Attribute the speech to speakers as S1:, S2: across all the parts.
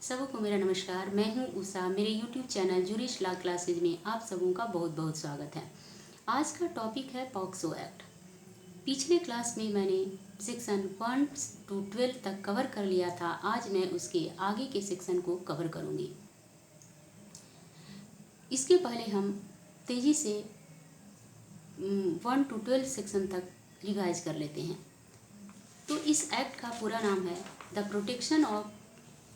S1: सबों को मेरा नमस्कार। मैं हूं उषा। मेरे YouTube चैनल जुरिश लॉ क्लासेज में आप सबों का बहुत बहुत स्वागत है। आज का टॉपिक है पॉक्सो एक्ट। पिछले क्लास में मैंने सेक्शन 1 to 12 तक कवर कर लिया था। आज मैं उसके आगे के सेक्शन को कवर करूंगी। इसके पहले हम तेज़ी से 1 to 12 सेक्शन तक रिवाइज कर लेते हैं। तो इस एक्ट का पूरा नाम है the protection of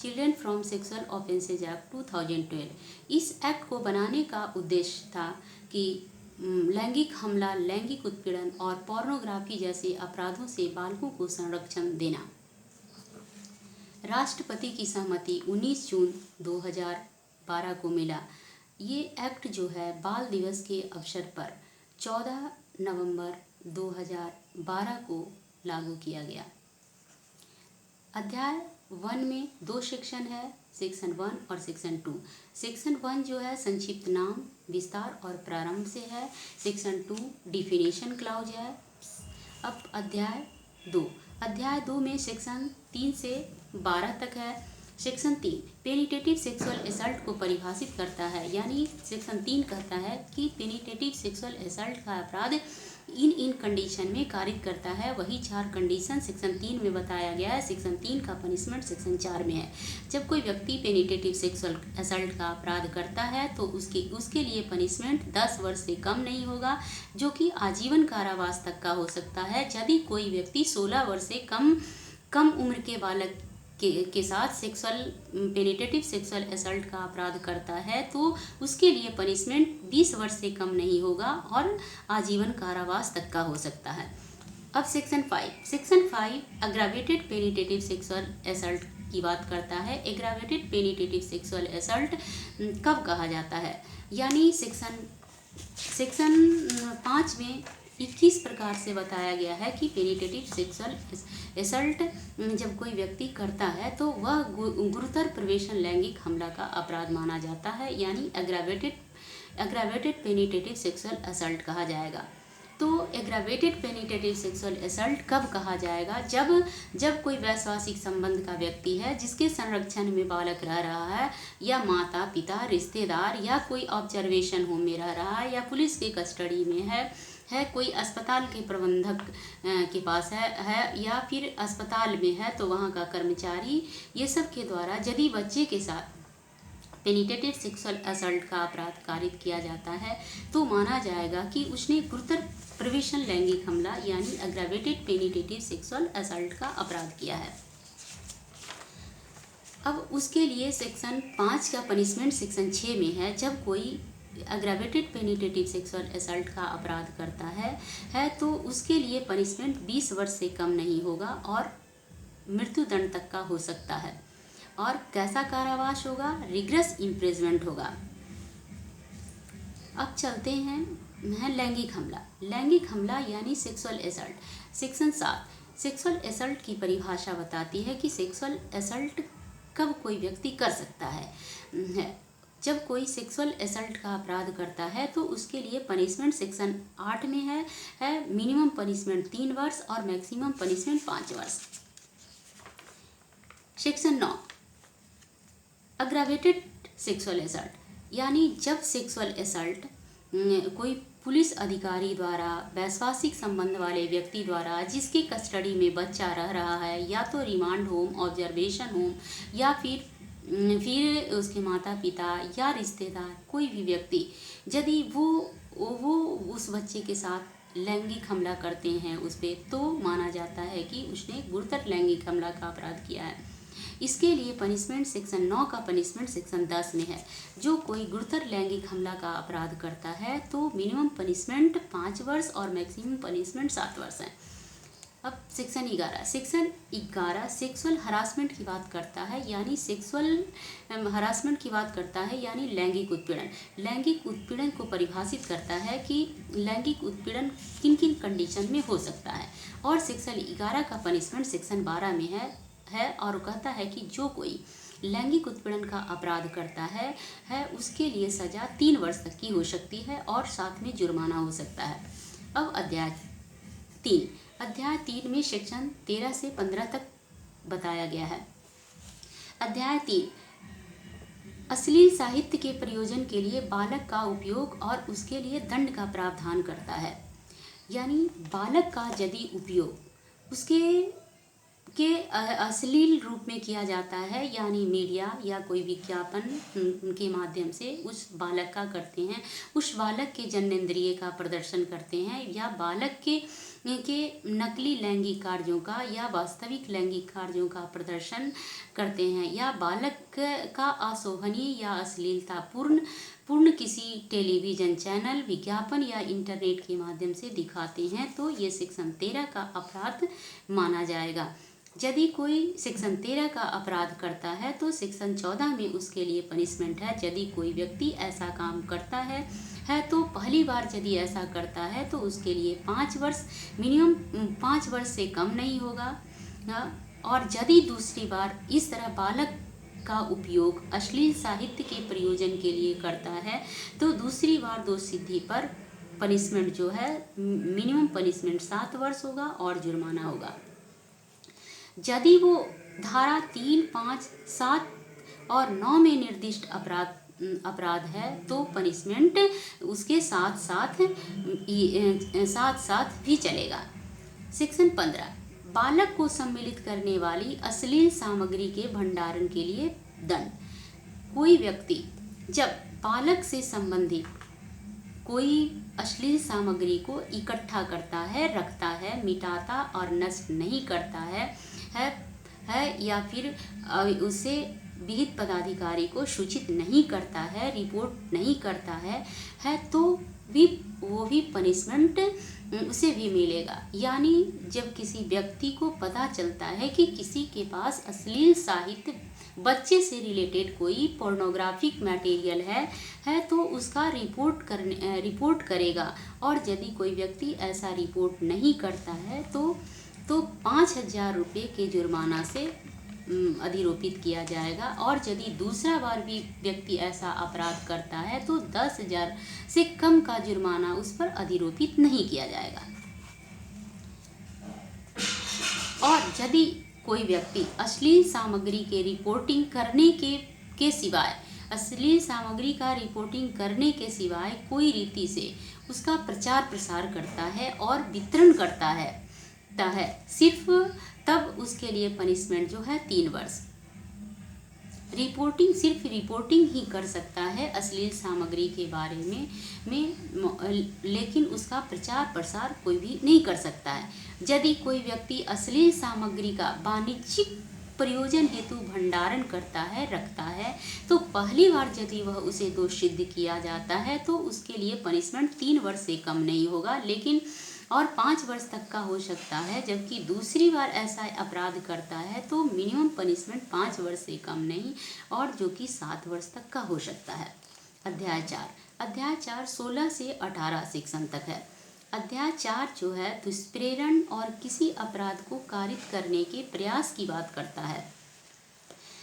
S1: children from sexual offences act 2012। इस एक्ट को बनाने का उद्देश्य था कि लैंगिक हमला, लैंगिक उत्पीड़न और पोर्नोग्राफी जैसे अपराधों से बालकों को संरक्षण देना। राष्ट्रपति की सहमति 19 जून 2012 को मिला। ये एक्ट जो है बाल दिवस के अवसर पर 14 नवंबर 2012 को लागू किया गया। अध्याय 1 में 2 सेक्शन है, सेक्शन 1 और सेक्शन 2। सेक्शन 1 जो है संक्षिप्त नाम, विस्तार और प्रारंभ से है। सेक्शन 2 डिफिनेशन क्लाउज है। अब अध्याय 2 में सेक्शन 3 से 12 तक है। सेक्शन 3 पेनिटेटिव सेक्सुअल असल्ट को परिभाषित करता है, यानी सेक्शन 3 कहता है कि पेनिटेटिव सेक्सुअल असल्ट का अपराध इन कंडीशन में कारित करता है। वही 4 कंडीशन सेक्शन 3 में बताया गया है। सेक्शन 3 का पनिशमेंट सेक्शन 4 में है। जब कोई व्यक्ति पेनिटेटिव सेक्सुअल असल्ट का अपराध करता है तो उसके लिए पनिशमेंट 10 वर्ष से कम नहीं होगा, जो कि आजीवन कारावास तक का हो सकता है। यदि कोई व्यक्ति 16 वर्ष से कम उम्र के बालक के साथ पेनिटेटिव सेक्सुअल असल्ट का अपराध करता है तो उसके लिए पनिशमेंट 20 वर्ष से कम नहीं होगा और आजीवन कारावास तक का हो सकता है। अब सेक्शन 5 अग्रावेटेड पेनिटेटिव सेक्सुअल असल्ट की बात करता है। एग्रावेटेड पेनिटेटिव सेक्सुअल असल्ट कब कहा जाता है, यानी सेक्शन 5 में 21 प्रकार से बताया गया है कि पेनिटेटिव सेक्सुअल असल्ट जब कोई व्यक्ति करता है तो वह गुरुतर प्रवेशन लैंगिक हमला का अपराध माना जाता है, यानी एग्रावेटेड पेनिटेटिव सेक्सुअल असल्ट कहा जाएगा। तो एग्रावेटेड पेनिटेटिव सेक्सुअल असल्ट कब कहा जाएगा? जब कोई वैश्वासिक संबंध का व्यक्ति है जिसके संरक्षण में बालक रह रहा है, या माता पिता, रिश्तेदार, या कोई ऑब्जर्वेशन होम में रह रहा है, या पुलिस की कस्टडी में है, कोई अस्पताल के प्रबंधक के पास है या फिर अस्पताल में है तो वहाँ का कर्मचारी, ये सब के द्वारा यदि बच्चे के साथ पेनिटेटिव सेक्सुअल असल्ट का अपराध कारित किया जाता है तो माना जाएगा कि उसने गुरुतर प्रवेशन लैंगिक हमला यानी एग्रावेटेड पेनिटेटिव सेक्सुअल असल्ट का अपराध किया है। अब उसके लिए सेक्शन 5 का पनिशमेंट सेक्शन 6 में है। जब कोई एग्रावेटेड पेनिटेटिव सेक्सुअल असल्ट का अपराध करता है तो उसके लिए पनिशमेंट 20 वर्ष से कम नहीं होगा और मृत्युदंड तक का हो सकता है। और कैसा कारावास होगा? रिग्रेस इम्प्रिजमेंट होगा। अब चलते हैं लैंगिक हमला यानी sexual assault. Section 7 sexual assault की परिभाषा बताती है कि सेक्सुअल असल्ट कब कोई व्यक्ति कर सकता है। जब कोई सेक्सुअल असल्ट का अपराध करता है तो उसके लिए पनिशमेंट सेक्शन 8 में है मिनिमम पनिशमेंट 3 वर्ष और मैक्सिमम पनिशमेंट 5 वर्ष। सेक्शन 9 अग्रावेटेड सेक्सुअल असल्ट, यानी जब सेक्सुअल असल्ट कोई पुलिस अधिकारी द्वारा वैश्वासिक संबंध वाले व्यक्ति द्वारा जिसके कस्टडी में बच्चा रह रहा है, या तो रिमांड होम, ऑब्जर्वेशन होम, या फिर उसके माता पिता या रिश्तेदार, कोई भी व्यक्ति यदि वो उस बच्चे के साथ लैंगिक हमला करते हैं उस पर, तो माना जाता है कि उसने गुरुतर लैंगिक हमला का अपराध किया है। इसके लिए पनिशमेंट सेक्शन 9 का पनिशमेंट सेक्शन 10 में है। जो कोई गुरुतर लैंगिक हमला का अपराध करता है तो मिनिमम पनिशमेंट 5 वर्ष और मैक्सिमम पनिशमेंट 7 वर्ष है। अब सेक्शन 11 सेक्सुअल हरासमेंट की बात करता है, यानी यानी लैंगिक उत्पीड़न। लैंगिक उत्पीड़न को परिभाषित करता है कि लैंगिक उत्पीड़न किन किन कंडीशन में हो सकता है। और सेक्शन 11 का पनिशमेंट सेक्शन 12 में है और कहता है कि जो कोई लैंगिक उत्पीड़न का अपराध करता है उसके लिए सजा 3 वर्ष तक की हो सकती है और साथ में जुर्माना हो सकता है। अब अध्याय 3 में सेक्शन 13 से 15 तक बताया गया है। अध्याय 3 अश्लील साहित्य के प्रयोजन के लिए बालक का उपयोग और उसके लिए दंड का प्रावधान करता है। यानी बालक का यदि उपयोग उसके अश्लील रूप में किया जाता है, यानी मीडिया या कोई विज्ञापन के माध्यम से उस बालक का करते हैं, उस बालक के जन्नेंद्रिय का प्रदर्शन करते हैं, या बालक के नकली लैंगिक कार्यों का या वास्तविक लैंगिक कार्यों का प्रदर्शन करते हैं, या बालक का अशोभनीय या अश्लीलतापूर्ण किसी टेलीविज़न चैनल, विज्ञापन या इंटरनेट के माध्यम से दिखाते हैं, तो ये सेक्शन 13 का अपराध माना जाएगा। यदि कोई सेक्शन 13 का अपराध करता है तो सेक्शन 14 में उसके लिए पनिशमेंट है। यदि कोई व्यक्ति ऐसा काम करता है तो पहली बार यदि ऐसा करता है तो उसके लिए 5 वर्ष, मिनिमम 5 वर्ष से कम नहीं होगा। और यदि दूसरी बार इस तरह बालक का उपयोग अश्लील साहित्य के प्रयोजन के लिए करता है तो दूसरी बार दोष सिद्धि पर पनिशमेंट जो है, मिनिमम पनिशमेंट 7 वर्ष होगा और जुर्माना होगा। यदि वो धारा 3, 5, 7 और 9 में निर्दिष्ट अपराध है तो पनिशमेंट उसके साथ साथ भी चलेगा। सेक्शन 15, बालक को सम्मिलित करने वाली अश्लील सामग्री के भंडारण के लिए दंड। कोई व्यक्ति जब बालक से संबंधित कोई अश्लील सामग्री को इकट्ठा करता है, रखता है, मिटाता और नष्ट नहीं करता है या फिर उसे विहित पदाधिकारी को सूचित नहीं करता है, रिपोर्ट नहीं करता है तो वो भी पनिशमेंट उसे भी मिलेगा। यानी जब किसी व्यक्ति को पता चलता है कि किसी के पास अश्लील साहित्य, बच्चे से रिलेटेड कोई पोर्नोग्राफिक मटेरियल है तो उसका रिपोर्ट करेगा, और यदि कोई व्यक्ति ऐसा रिपोर्ट नहीं करता है तो 5,000 रुपये के जुर्माना से अधिरोपित किया जाएगा, और यदि दूसरा बार भी व्यक्ति ऐसा अपराध करता है तो 10,000 से कम का जुर्माना उस पर अधिरोपित नहीं किया जाएगा। और यदि कोई व्यक्ति अश्लील सामग्री के रिपोर्टिंग करने के सिवाय, अश्लील सामग्री का रिपोर्टिंग करने के सिवाय कोई रीति से उसका प्रचार प्रसार करता है और वितरण करता है सिर्फ तब उसके लिए पनिशमेंट जो है 3 वर्ष। सिर्फ रिपोर्टिंग ही कर सकता है अश्लील सामग्री के बारे में, लेकिन उसका प्रचार प्रसार कोई भी नहीं कर सकता है। यदि कोई व्यक्ति अश्लील सामग्री का वाणिज्यिक प्रयोजन हेतु भंडारण करता है, रखता है, तो पहली बार यदि वह उसे दोष सिद्ध किया जाता है तो उसके लिए पनिशमेंट 3 वर्ष से कम नहीं होगा, लेकिन और 5 वर्ष तक का हो सकता है। जबकि दूसरी बार ऐसा अपराध करता है तो मिनिमम पनिशमेंट 5 वर्ष से कम नहीं, और जो कि 7 वर्ष तक का हो सकता है। अध्याय 4 16 से 18 सेक्शन तक है। अध्याय 4 जो है दुष्प्रेरण और किसी अपराध को कारित करने के प्रयास की बात करता है।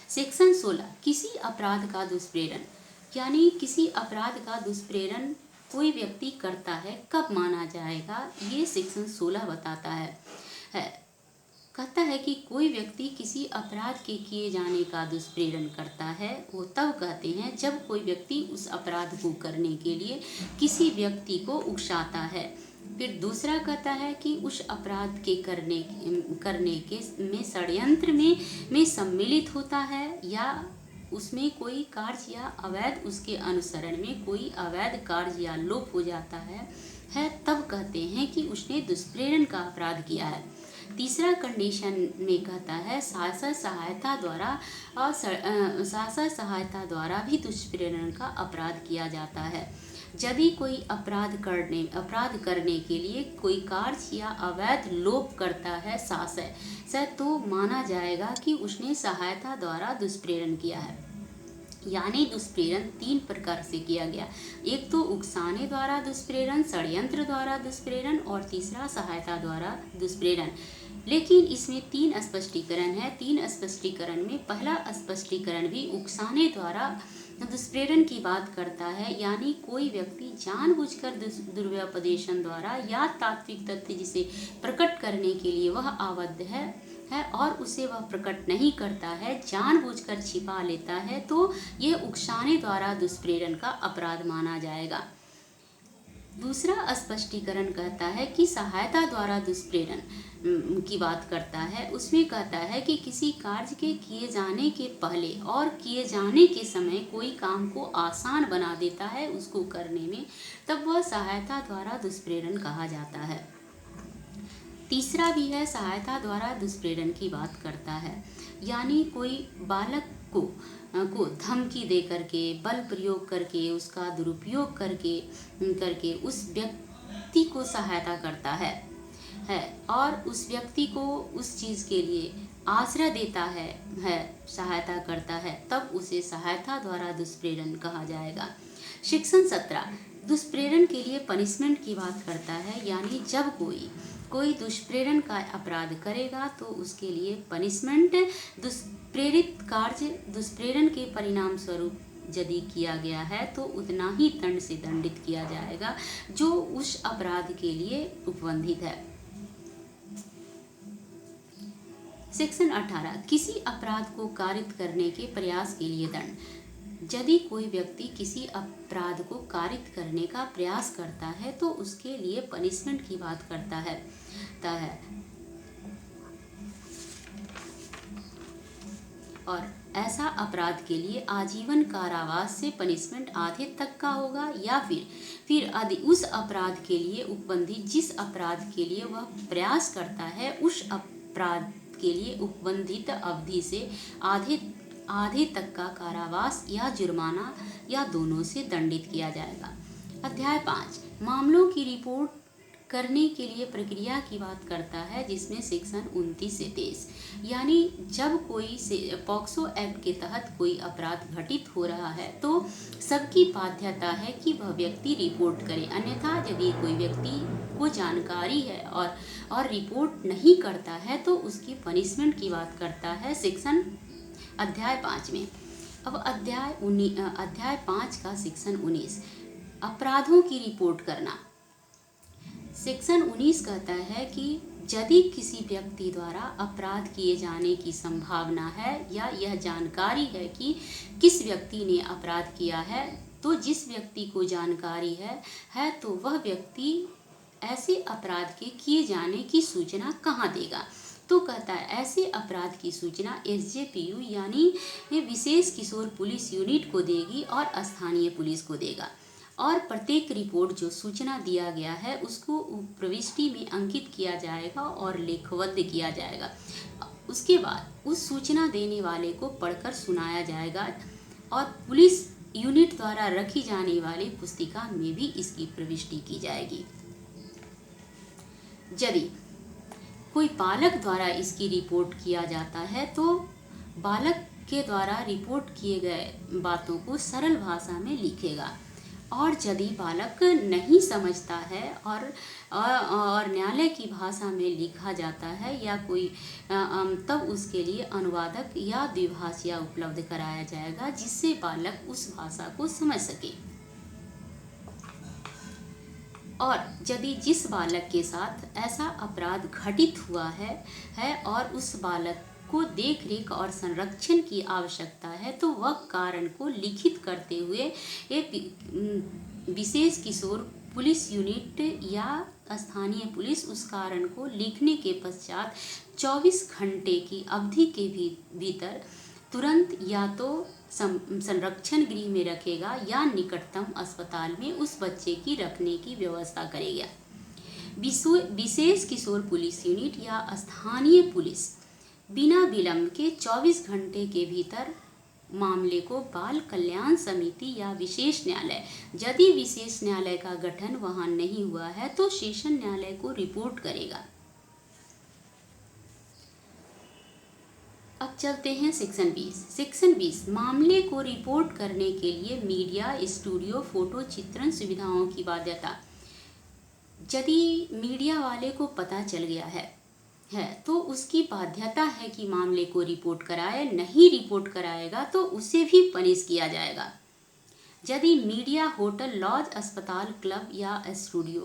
S1: सेक्शन 16 किसी अपराध का दुष्प्रेरण, यानी किसी अपराध का दुष्प्रेरण कोई व्यक्ति करता है कब माना जाएगा, ये सेक्शन 16 बताता है। कहता है कि कोई व्यक्ति किसी अपराध के किए जाने का दुष्प्रेरण करता है, वो तब कहते हैं जब कोई व्यक्ति उस अपराध को करने के लिए किसी व्यक्ति को उकसाता है। फिर दूसरा कहता है कि उस अपराध के करने के में षड्यंत्र में सम्मिलित होता है, या उसमें कोई कार्य या अवैध, उसके अनुसरण में कोई अवैध कार्य या लोप हो जाता है तब कहते हैं कि उसने दुष्प्रेरण का अपराध किया है। तीसरा कंडीशन में कहता है शासक सहायता द्वारा भी दुष्प्रेरण का अपराध किया जाता है। यदि कोई अपराध करने के लिए कोई कार्य या अवैध लोप करता है शासक, तो माना जाएगा कि उसने सहायता द्वारा दुष्प्रेरण किया है। यानी दुष्प्रेरण 3 प्रकार से किया गया, एक तो उकसाने द्वारा दुष्प्रेरण, षड्यंत्र द्वारा दुष्प्रेरण, और तीसरा सहायता द्वारा दुष्प्रेरण। लेकिन इसमें 3 स्पष्टीकरण है। 3 स्पष्टीकरण में पहला स्पष्टीकरण भी उकसाने द्वारा दुष्प्रेरण की बात करता है, यानी कोई व्यक्ति जानबूझकर दुर्व्यपदेशन द्वारा या तात्विक तथ्य जिसे प्रकट करने के लिए वह आबद्ध है और उसे वह प्रकट नहीं करता है, जानबूझकर छिपा लेता है, तो ये उकसाने द्वारा दुष्प्रेरण का अपराध माना जाएगा। दूसरा स्पष्टीकरण कहता है कि सहायता द्वारा दुष्प्रेरण की बात करता है। उसमें कहता है कि किसी कार्य के किए जाने के पहले और किए जाने के समय कोई काम को आसान बना देता है उसको करने में, तब वह सहायता द्वारा दुष्प्रेरण कहा जाता है। तीसरा भी है, सहायता द्वारा दुष्प्रेरण की बात करता है, यानी कोई बालक को धमकी दे करके, बल प्रयोग करके, उसका दुरुपयोग करके उस व्यक्ति को सहायता करता है और उस व्यक्ति को उस चीज़ के लिए आश्रय देता है सहायता करता है, तब उसे सहायता द्वारा दुष्प्रेरण कहा जाएगा। सेक्शन 17 दुष्प्रेरण के लिए पनिशमेंट की बात करता है, यानी जब कोई दुष्प्रेरण का अपराध करेगा तो उसके लिए पनिशमेंट, दुष्प्रेरित कार्य दुष्प्रेरण के परिणाम स्वरूप यदि किया गया है तो उतना ही दंड से दंडित किया जाएगा जो उस अपराध के लिए उपबंधित है। सेक्शन 18 किसी अपराध को कारित करने के प्रयास के लिए दंड। यदि कोई व्यक्ति किसी अपराध को कारित करने का प्रयास करता है तो उसके लिए पनिशमेंट की बात करता है। और ऐसा अपराध के लिए आजीवन कारावास से पनिशमेंट आधे तक का होगा, या फिर उस अपराध के लिए उपबंधित जिस अपराध के लिए वह प्रयास करता है उस अपराध के लिए उपबंधित अवधि से आधे तक का कारावास या जुर्माना या दोनों से दंडित किया जाएगा। अध्याय 5 मामलों की रिपोर्ट करने के लिए प्रक्रिया की बात करता है, जिसमें सेक्शन 29 से 23, यानी जब कोई पॉक्सो एक्ट के तहत कोई अपराध घटित हो रहा है तो सबकी बाध्यता है कि वह व्यक्ति रिपोर्ट करे, अन्यथा यदि कोई व्यक्ति को जानकारी है और रिपोर्ट नहीं करता है तो उसकी पनिशमेंट की बात करता है सेक्शन अध्याय 5 में। अब अध्याय 5 का सेक्शन 19 अपराधों की रिपोर्ट करना। सेक्शन 19 कहता है कि यदि किसी व्यक्ति द्वारा अपराध किए जाने की संभावना है या यह जानकारी है कि किस व्यक्ति ने अपराध किया है, तो जिस व्यक्ति को जानकारी है तो वह व्यक्ति ऐसे अपराध के किए जाने की सूचना कहाँ देगा। तो कहता है ऐसे अपराध की सूचना SJPU यानी विशेष किशोर पुलिस यूनिट को देगी और स्थानीय पुलिस को देगा, और प्रत्येक रिपोर्ट जो सूचना दिया गया है उसको प्रविष्टि में अंकित किया जाएगा और लेखबद्ध किया जाएगा। उसके बाद उस सूचना देने वाले को पढ़कर सुनाया जाएगा और पुलिस यूनिट द्वारा रखी जाने वाली पुस्तिका में भी इसकी प्रविष्टि की जाएगी। यदि कोई बालक द्वारा इसकी रिपोर्ट किया जाता है तो बालक के द्वारा रिपोर्ट किए गए बातों को सरल भाषा में लिखेगा, और यदि बालक नहीं समझता है और न्यायालय की भाषा में लिखा जाता है या कोई तब उसके लिए अनुवादक या द्विभाषिया उपलब्ध कराया जाएगा जिससे बालक उस भाषा को समझ सके। और यदि जिस बालक के साथ ऐसा अपराध घटित हुआ है और उस बालक को देख रेख और संरक्षण की आवश्यकता है तो वह कारण को लिखित करते हुए एक विशेष किशोर पुलिस यूनिट या स्थानीय पुलिस उस कारण को लिखने के पश्चात 24 घंटे की अवधि के भीतर तुरंत या तो संरक्षण गृह में रखेगा या निकटतम अस्पताल में उस बच्चे की रखने की व्यवस्था करेगा। विशेष किशोर पुलिस यूनिट या स्थानीय पुलिस बिना विलंब के 24 घंटे के भीतर मामले को बाल कल्याण समिति या विशेष न्यायालय, यदि विशेष न्यायालय का गठन वहां नहीं हुआ है तो सेशन न्यायालय को रिपोर्ट करेगा। अब चलते हैं सेक्शन 20। सेक्शन 20 मामले को रिपोर्ट करने के लिए मीडिया, स्टूडियो, फोटो चित्रण सुविधाओं की बाध्यता। यदि मीडिया वाले को पता चल गया है तो उसकी बाध्यता है कि मामले को रिपोर्ट कराए, नहीं रिपोर्ट कराएगा तो उसे भी पनिश किया जाएगा। यदि मीडिया होटल, लॉज, अस्पताल, क्लब या स्टूडियो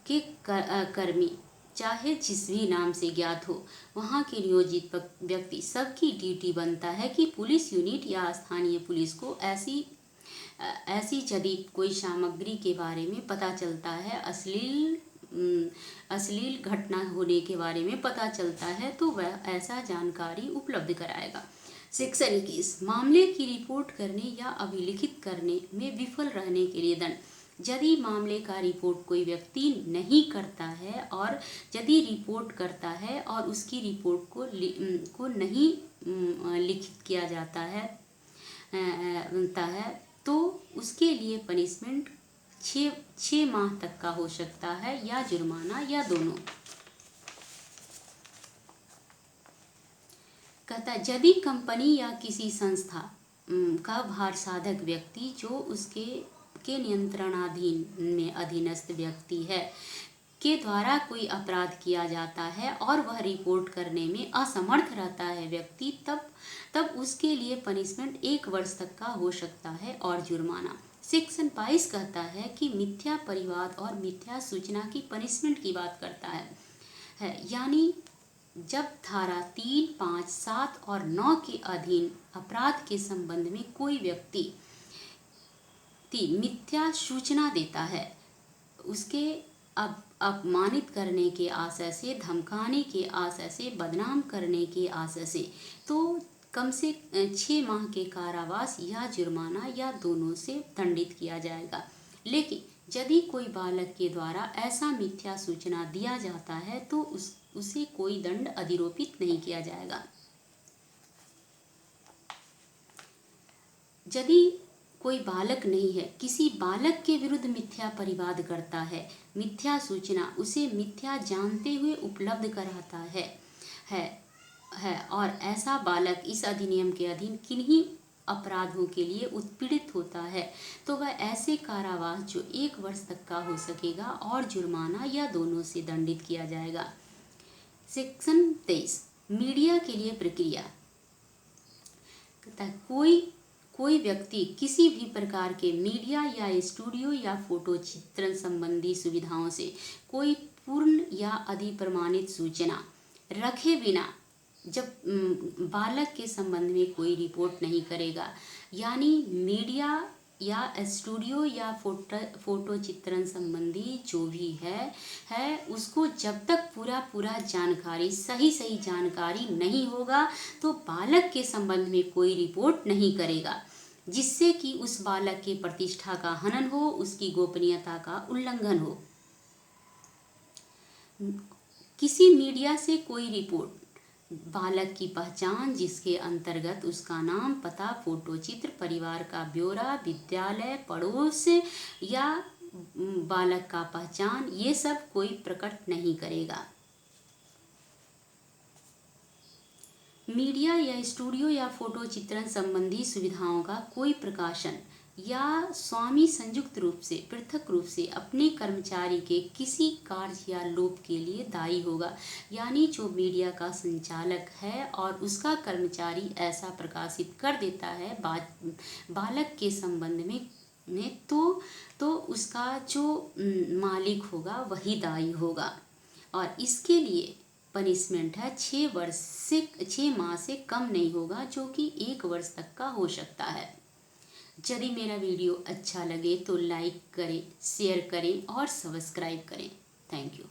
S1: के कर्मी चाहे जिस भी नाम से ज्ञात हो, वहाँ के नियोजित व्यक्ति सबकी ड्यूटी बनता है कि पुलिस यूनिट या स्थानीय पुलिस को ऐसी यदि कोई सामग्री के बारे में पता चलता है, अश्लील घटना होने के बारे में पता चलता है, तो वह ऐसा जानकारी उपलब्ध कराएगा। सेक्शन 21 मामले की रिपोर्ट करने या अभिलिखित करने में विफल रहने के लिए दंड। यदि मामले का रिपोर्ट कोई व्यक्ति नहीं करता है और यदि रिपोर्ट करता है और उसकी रिपोर्ट को नहीं लिखित किया जाता है तो उसके लिए पनिशमेंट 6 माह तक का हो सकता है, या जुर्माना, या दोनों। कहता है यदि कंपनी या किसी संस्था का भार साधक व्यक्ति जो उसके नियंत्रणाधीन में अधीनस्थ व्यक्ति है के द्वारा कोई अपराध किया जाता है और वह रिपोर्ट करने में असमर्थ रहता है व्यक्ति, तब उसके लिए पनिशमेंट 1 वर्ष तक का हो सकता है और जुर्माना। सेक्शन 22 कहता है कि मिथ्या परिवाद और मिथ्या सूचना की पनिशमेंट की बात करता है यानी जब धारा 3, 5, 7 और 9 के अधीन अपराध के संबंध में कोई व्यक्ति मिथ्या सूचना देता है, उसके अपमानित करने के आशय से, धमकाने के आशय से, बदनाम करने के आशय से, तो कम से 6 माह के कारावास या जुर्माना या दोनों से दंडित किया जाएगा। लेकिन यदि कोई बालक के द्वारा ऐसा मिथ्या सूचना दिया जाता है तो उसे कोई दंड अधिरोपित नहीं किया जाएगा। यदि कोई बालक नहीं है, किसी बालक के विरुद्ध मिथ्या परिवाद करता है, मिथ्या सूचना उसे मिथ्या जानते हुए उपलब्ध कराता है और ऐसा बालक इस अधिनियम के अधीन किन्हीं अपराधों के लिए उत्पीड़ित होता है, तो वह ऐसे कारावास जो 1 वर्ष तक का हो सकेगा और जुर्माना या दोनों से दंडित किया जाएगा। सेक्शन 23 मीडिया के लिए प्रक्रिया। कोई व्यक्ति किसी भी प्रकार के मीडिया या स्टूडियो या फोटो चित्रण संबंधी सुविधाओं से कोई पूर्ण या अधिप्रमाणित सूचना रखे बिना जब बालक के संबंध में कोई रिपोर्ट नहीं करेगा, यानी मीडिया या स्टूडियो या फोटो चित्रण संबंधी जो भी है उसको जब तक पूरा जानकारी सही जानकारी नहीं होगा तो बालक के संबंध में कोई रिपोर्ट नहीं करेगा, जिससे कि उस बालक के प्रतिष्ठा का हनन हो, उसकी गोपनीयता का उल्लंघन हो। किसी मीडिया से कोई रिपोर्ट बालक की पहचान जिसके अंतर्गत उसका नाम, पता, फोटो चित्र, परिवार का ब्यौरा, विद्यालय, पड़ोस या बालक का पहचान, ये सब कोई प्रकट नहीं करेगा। मीडिया या स्टूडियो या फोटो चित्रण संबंधी सुविधाओं का कोई प्रकाशन या स्वामी संयुक्त रूप से पृथक रूप से अपने कर्मचारी के किसी कार्य या लोप के लिए दायी होगा, यानी जो मीडिया का संचालक है और उसका कर्मचारी ऐसा प्रकाशित कर देता है बालक के संबंध में तो उसका जो मालिक होगा वही दायी होगा और इसके लिए पनिशमेंट है 6 माह से कम नहीं होगा, जो कि 1 वर्ष तक का हो सकता है। यदि मेरा वीडियो अच्छा लगे तो लाइक करें, शेयर करें और सब्सक्राइब करें। Thank you.